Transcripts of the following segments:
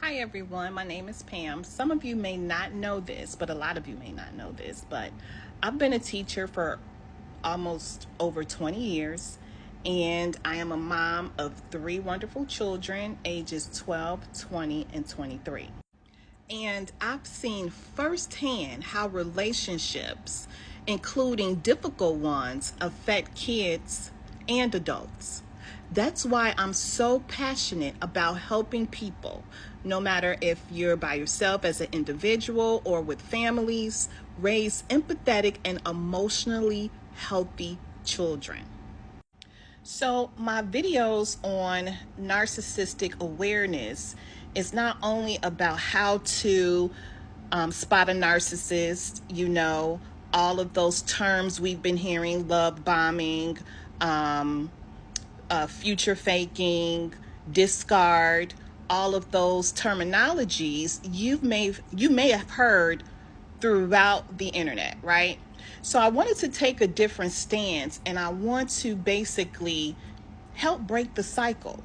Hi everyone, my name is Pam. Some of you may not know this, but a lot of you may not know this, but I've been a teacher for almost over 20 years, and I am a mom of three wonderful children, ages 12, 20, and 23. And I've seen firsthand how relationships, including difficult ones, affect kids and adults. That's why I'm so passionate about helping people, no matter if you're by yourself as an individual or with families, raise empathetic and emotionally healthy children. So my videos on narcissistic awareness is not only about how to spot a narcissist, all of those terms we've been hearing, love bombing, future faking, discard, all of those terminologies you may have heard throughout the internet, right? So I wanted to take a different stance, and I want to basically help break the cycle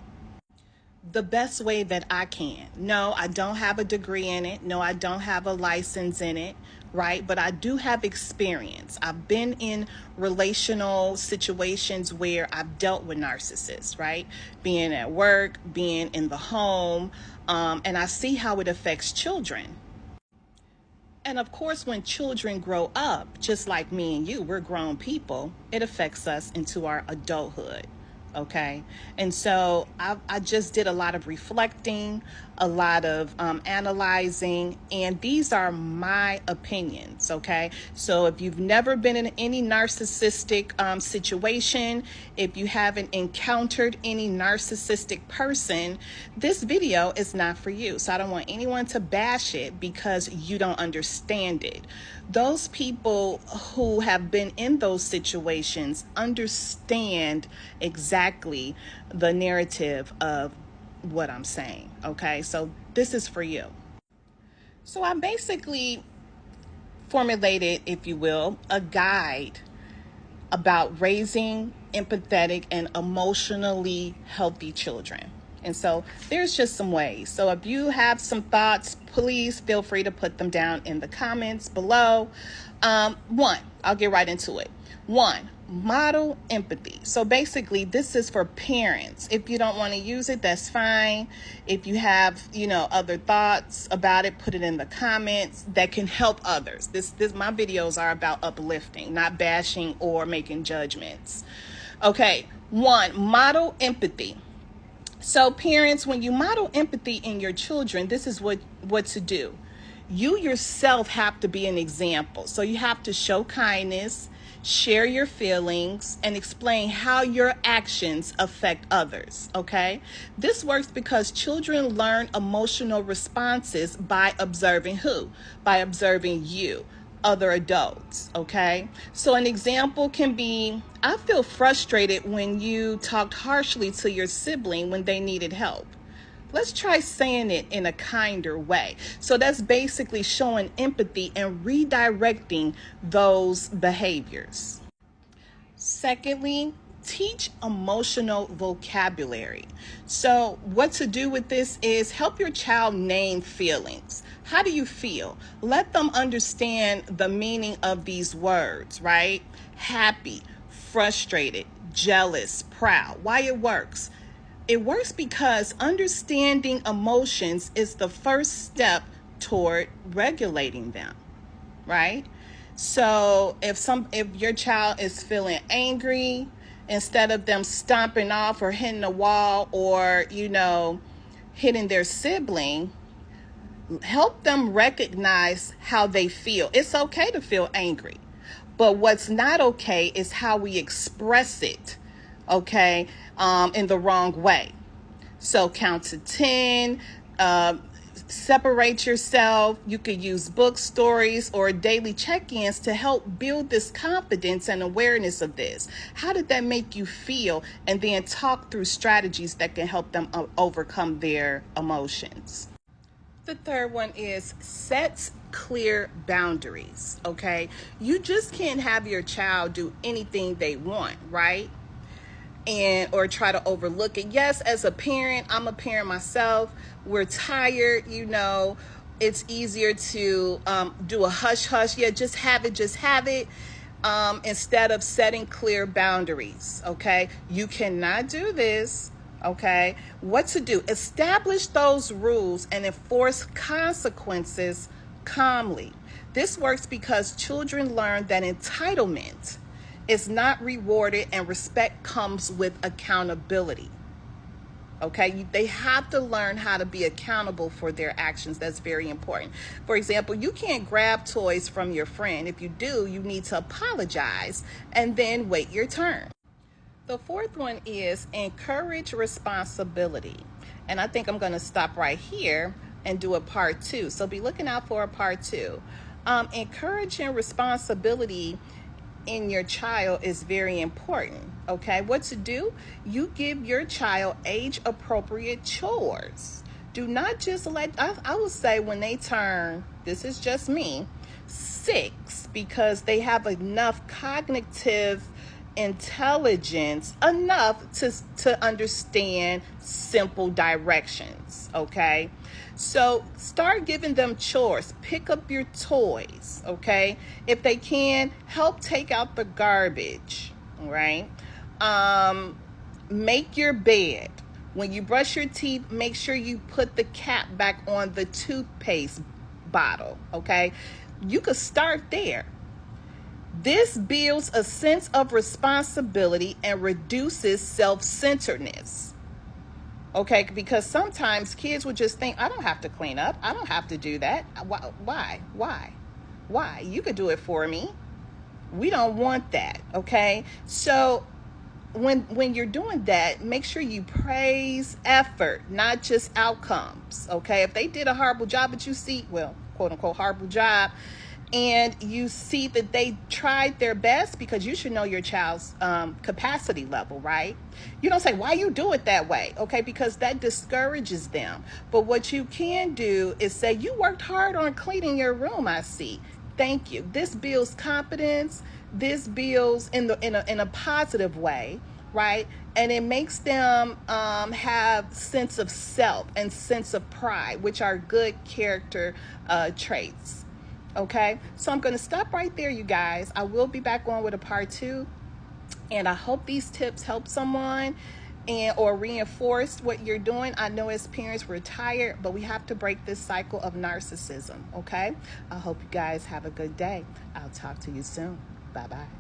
the best way that I can. No, I don't have a degree in it. No, I don't have a license in it, right? But I do have experience. I've been in relational situations where I've dealt with narcissists, right? Being at work, being in the home, and I see how it affects children. And of course, when children grow up, just like me and you, we're grown people, it affects us into our adulthood. Okay. And so I just did a lot of reflecting, a lot of analyzing, and these are my opinions. Okay. So if you've never been in any narcissistic situation, if you haven't encountered any narcissistic person, this video is not for you. So I don't want anyone to bash it because you don't understand it. Those people who have been in those situations understand exactly the narrative of what I'm saying. Okay, so this is for you. So I basically formulated, if you will, a guide about raising empathetic and emotionally healthy children. And so there's just some ways. So if you have some thoughts, please feel free to put them down in the comments below. One, I'll get right into it. One, model empathy. So basically, this is for parents. If you don't want to use it, that's fine. If you have, other thoughts about it, put it in the comments that can help others. This my videos are about uplifting, not bashing or making judgments. Okay, one, model empathy. So parents, when you model empathy in your children, this is what to do. You yourself have to be an example. So you have to show kindness, share your feelings, and explain how your actions affect others, okay? This works because children learn emotional responses by observing who? By observing you, other adults, okay? So an example can be, I feel frustrated when you talked harshly to your sibling when they needed help. Let's try saying it in a kinder way. So that's basically showing empathy and redirecting those behaviors. Secondly, teach emotional vocabulary. So what to do with this is help your child name feelings. How do you feel? Let them understand the meaning of these words, right? Happy, frustrated, jealous, proud. Why it works? It works because understanding emotions is the first step toward regulating them, right? So if your child is feeling angry, instead of them stomping off or hitting the wall or, hitting their sibling, help them recognize how they feel. It's okay to feel angry, but what's not okay is how we express it, okay, in the wrong way. So count to 10, separate yourself. You could use book stories or daily check-ins to help build this confidence and awareness of this. How did that make you feel? And then talk through strategies that can help them overcome their emotions. The third one is set clear boundaries, okay? You just can't have your child do anything they want, right? and or try to overlook it. Yes, as a parent, I'm a parent myself. We're tired, you know. It's easier to do a hush hush. Yeah, just have it. Instead of setting clear boundaries. Okay, you cannot do this. Okay, what to do? Establish those rules and enforce consequences calmly. This works because children learn that entitlement is not rewarded and respect comes with accountability. Okay, they have to learn how to be accountable for their actions. That's very important. For example, you can't grab toys from your friend. If you do, you need to apologize and then wait your turn. The fourth one is encourage responsibility. And I think I'm going to stop right here and do a part two. So be looking out for a part two. Encouraging responsibility in your child is very important. Okay, what to do? You give your child age appropriate chores. Do not just let, I will say when they turn, this is just me, 6, because they have enough cognitive intelligence enough to understand simple directions. Okay, so start giving them chores. Pick up your toys. Okay, if they can, help take out the garbage. Right. Make your bed. When you brush your teeth, make sure you put the cap back on the toothpaste bottle. Okay, you could start there. This builds a sense of responsibility and reduces self-centeredness. Okay, because sometimes kids will just think, I don't have to clean up. I don't have to do that. Why? You could do it for me. We don't want that. Okay, so when you're doing that, make sure you praise effort, not just outcomes. Okay, if they did a horrible job, but you see, well, quote unquote horrible job, and you see that they tried their best, because you should know your child's capacity level, right? You don't say, why you do it that way? Okay, because that discourages them. But what you can do is say, you worked hard on cleaning your room, I see. Thank you. This builds confidence. This builds in a positive way, right? And it makes them have sense of self and sense of pride, which are good character traits. Okay, so I'm going to stop right there, you guys. I will be back on with a part two, and I hope these tips help someone and or reinforce what you're doing. I know as parents we're tired, but we have to break this cycle of narcissism. Okay, I hope you guys have a good day. I'll talk to you soon. Bye bye.